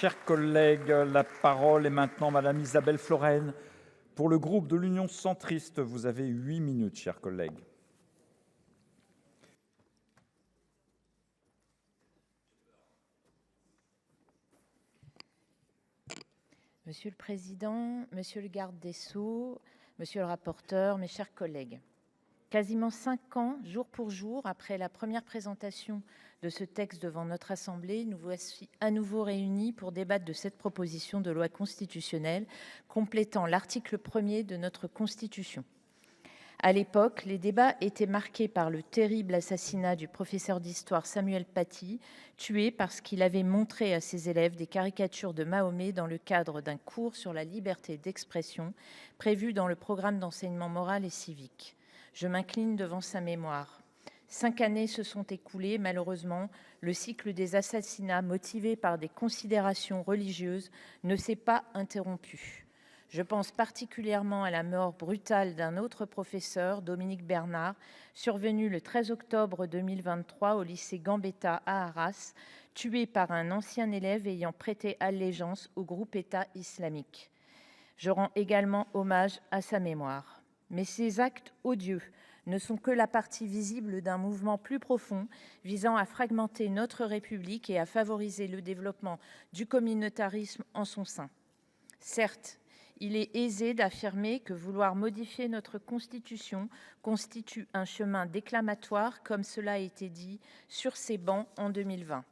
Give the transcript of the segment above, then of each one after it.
Chers collègues, la parole est maintenant Madame Isabelle Florennes. Pour le groupe de l'Union centriste, vous avez 8 minutes, chers collègues. Monsieur le Président, Monsieur le Garde des Sceaux, Monsieur le rapporteur, mes chers collègues, quasiment 5 ans, jour pour jour, après la première présentation de ce texte devant notre Assemblée, nous voici à nouveau réunis pour débattre de cette proposition de loi constitutionnelle complétant l'article 1er de notre Constitution. À l'époque, les débats étaient marqués par le terrible assassinat du professeur d'histoire Samuel Paty, tué parce qu'il avait montré à ses élèves des caricatures de Mahomet dans le cadre d'un cours sur la liberté d'expression prévu dans le programme d'enseignement moral et civique. Je m'incline devant sa mémoire. 5 années se sont écoulées, malheureusement, le cycle des assassinats motivés par des considérations religieuses ne s'est pas interrompu. Je pense particulièrement à la mort brutale d'un autre professeur, Dominique Bernard, survenu le 13 octobre 2023 au lycée Gambetta à Arras, tué par un ancien élève ayant prêté allégeance au groupe État islamique. Je rends également hommage à sa mémoire. Mais ces actes odieux ne sont que la partie visible d'un mouvement plus profond visant à fragmenter notre République et à favoriser le développement du communautarisme en son sein. Certes, il est aisé d'affirmer que vouloir modifier notre Constitution constitue un chemin déclamatoire, comme cela a été dit sur ces bancs en 2020.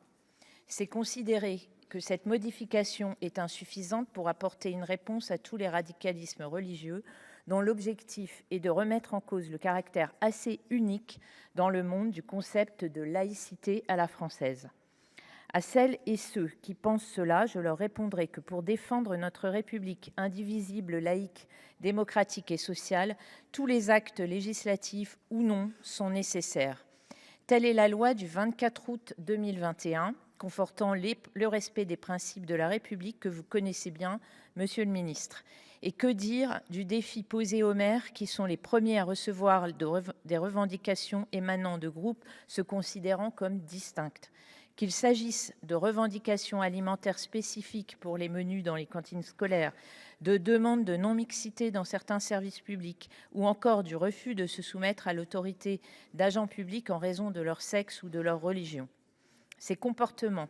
C'est considérer que cette modification est insuffisante pour apporter une réponse à tous les radicalismes religieux, dont l'objectif est de remettre en cause le caractère assez unique dans le monde du concept de laïcité à la française. À celles et ceux qui pensent cela, je leur répondrai que pour défendre notre République indivisible, laïque, démocratique et sociale, tous les actes législatifs ou non sont nécessaires. Telle est la loi du 24 août 2021, confortant le respect des principes de la République que vous connaissez bien, Monsieur le Ministre. Et que dire du défi posé aux maires qui sont les premiers à recevoir des revendications émanant de groupes se considérant comme distinctes ? Qu'il s'agisse de revendications alimentaires spécifiques pour les menus dans les cantines scolaires, de demandes de non-mixité dans certains services publics ou encore du refus de se soumettre à l'autorité d'agents publics en raison de leur sexe ou de leur religion. Ces comportements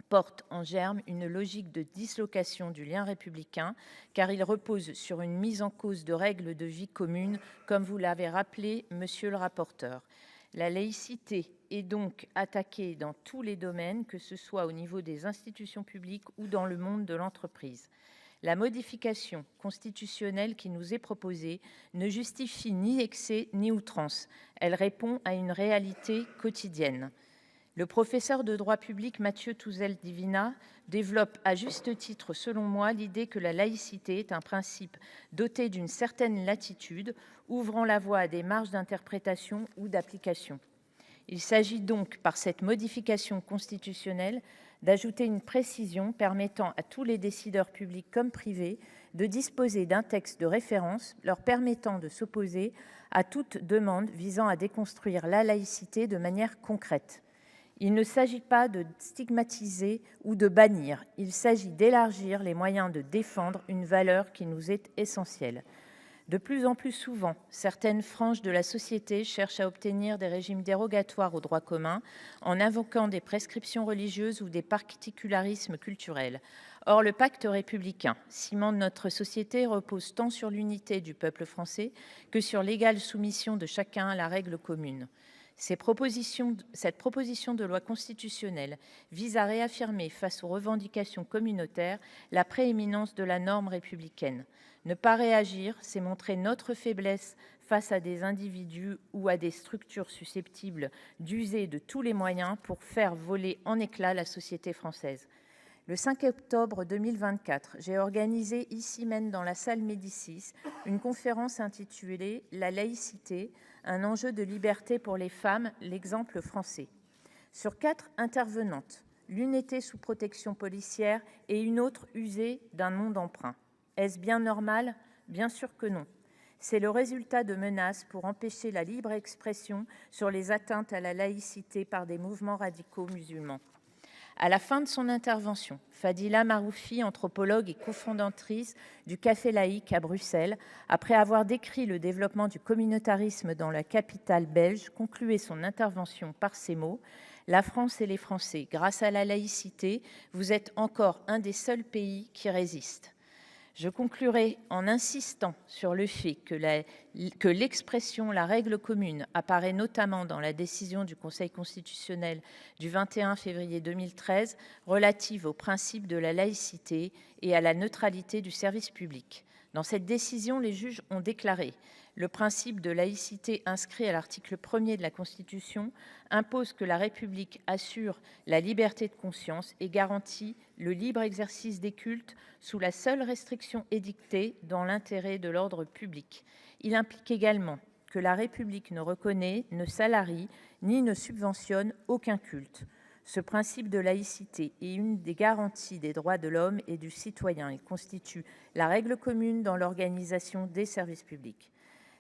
portent en germe une logique de dislocation du lien républicain, car ils reposent sur une mise en cause de règles de vie communes, comme vous l'avez rappelé, monsieur le rapporteur. La laïcité est donc attaquée dans tous les domaines, que ce soit au niveau des institutions publiques ou dans le monde de l'entreprise. La modification constitutionnelle qui nous est proposée ne justifie ni excès ni outrance. Elle répond à une réalité quotidienne. Le professeur de droit public Mathieu Touzel-Divina développe à juste titre, selon moi, l'idée que la laïcité est un principe doté d'une certaine latitude, ouvrant la voie à des marges d'interprétation ou d'application. Il s'agit donc, par cette modification constitutionnelle, d'ajouter une précision permettant à tous les décideurs publics comme privés de disposer d'un texte de référence leur permettant de s'opposer à toute demande visant à déconstruire la laïcité de manière concrète. Il ne s'agit pas de stigmatiser ou de bannir, il s'agit d'élargir les moyens de défendre une valeur qui nous est essentielle. De plus en plus souvent, certaines franges de la société cherchent à obtenir des régimes dérogatoires au droit commun en invoquant des prescriptions religieuses ou des particularismes culturels. Or, le pacte républicain, ciment de notre société, repose tant sur l'unité du peuple français que sur l'égale soumission de chacun à la règle commune. Cette proposition de loi constitutionnelle vise à réaffirmer face aux revendications communautaires la prééminence de la norme républicaine. Ne pas réagir, c'est montrer notre faiblesse face à des individus ou à des structures susceptibles d'user de tous les moyens pour faire voler en éclats la société française. Le 5 octobre 2024, j'ai organisé ici même dans la salle Médicis une conférence intitulée « La laïcité, un enjeu de liberté pour les femmes, l'exemple français ». Sur 4 intervenantes, l'une était sous protection policière et une autre usée d'un nom d'emprunt. Est-ce bien normal ? Bien sûr que non. C'est le résultat de menaces pour empêcher la libre expression sur les atteintes à la laïcité par des mouvements radicaux musulmans. À la fin de son intervention, Fadila Maroufi, anthropologue et cofondatrice du Café laïque à Bruxelles, après avoir décrit le développement du communautarisme dans la capitale belge, concluait son intervention par ces mots : « La France et les Français, grâce à la laïcité, vous êtes encore un des seuls pays qui résiste. » Je conclurai en insistant sur le fait que l'expression « la règle commune » apparaît notamment dans la décision du Conseil constitutionnel du 21 février 2013 relative au principe de la laïcité et à la neutralité du service public. Dans cette décision, les juges ont déclaré: le principe de laïcité inscrit à l'article 1er de la Constitution impose que la République assure la liberté de conscience et garantit le libre exercice des cultes sous la seule restriction édictée dans l'intérêt de l'ordre public. Il implique également que la République ne reconnaît, ne salarie ni ne subventionne aucun culte. Ce principe de laïcité est une des garanties des droits de l'homme et du citoyen. Il constitue la règle commune dans l'organisation des services publics.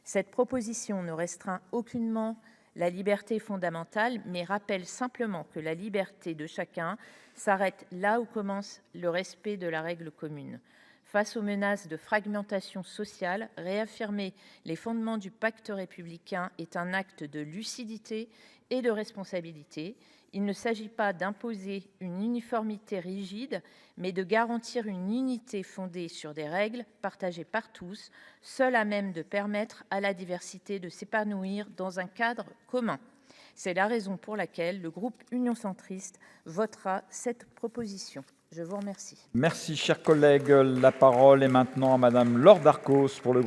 Cette proposition ne restreint aucunement la liberté fondamentale, mais rappelle simplement que la liberté de chacun s'arrête là où commence le respect de la règle commune. Face aux menaces de fragmentation sociale, réaffirmer les fondements du pacte républicain est un acte de lucidité et de responsabilité. Il ne s'agit pas d'imposer une uniformité rigide, mais de garantir une unité fondée sur des règles partagées par tous, seules à même de permettre à la diversité de s'épanouir dans un cadre commun. C'est la raison pour laquelle le groupe Union Centriste votera cette proposition. Je vous remercie. Merci, chers collègues. La parole est maintenant à Madame Laure Darcos pour le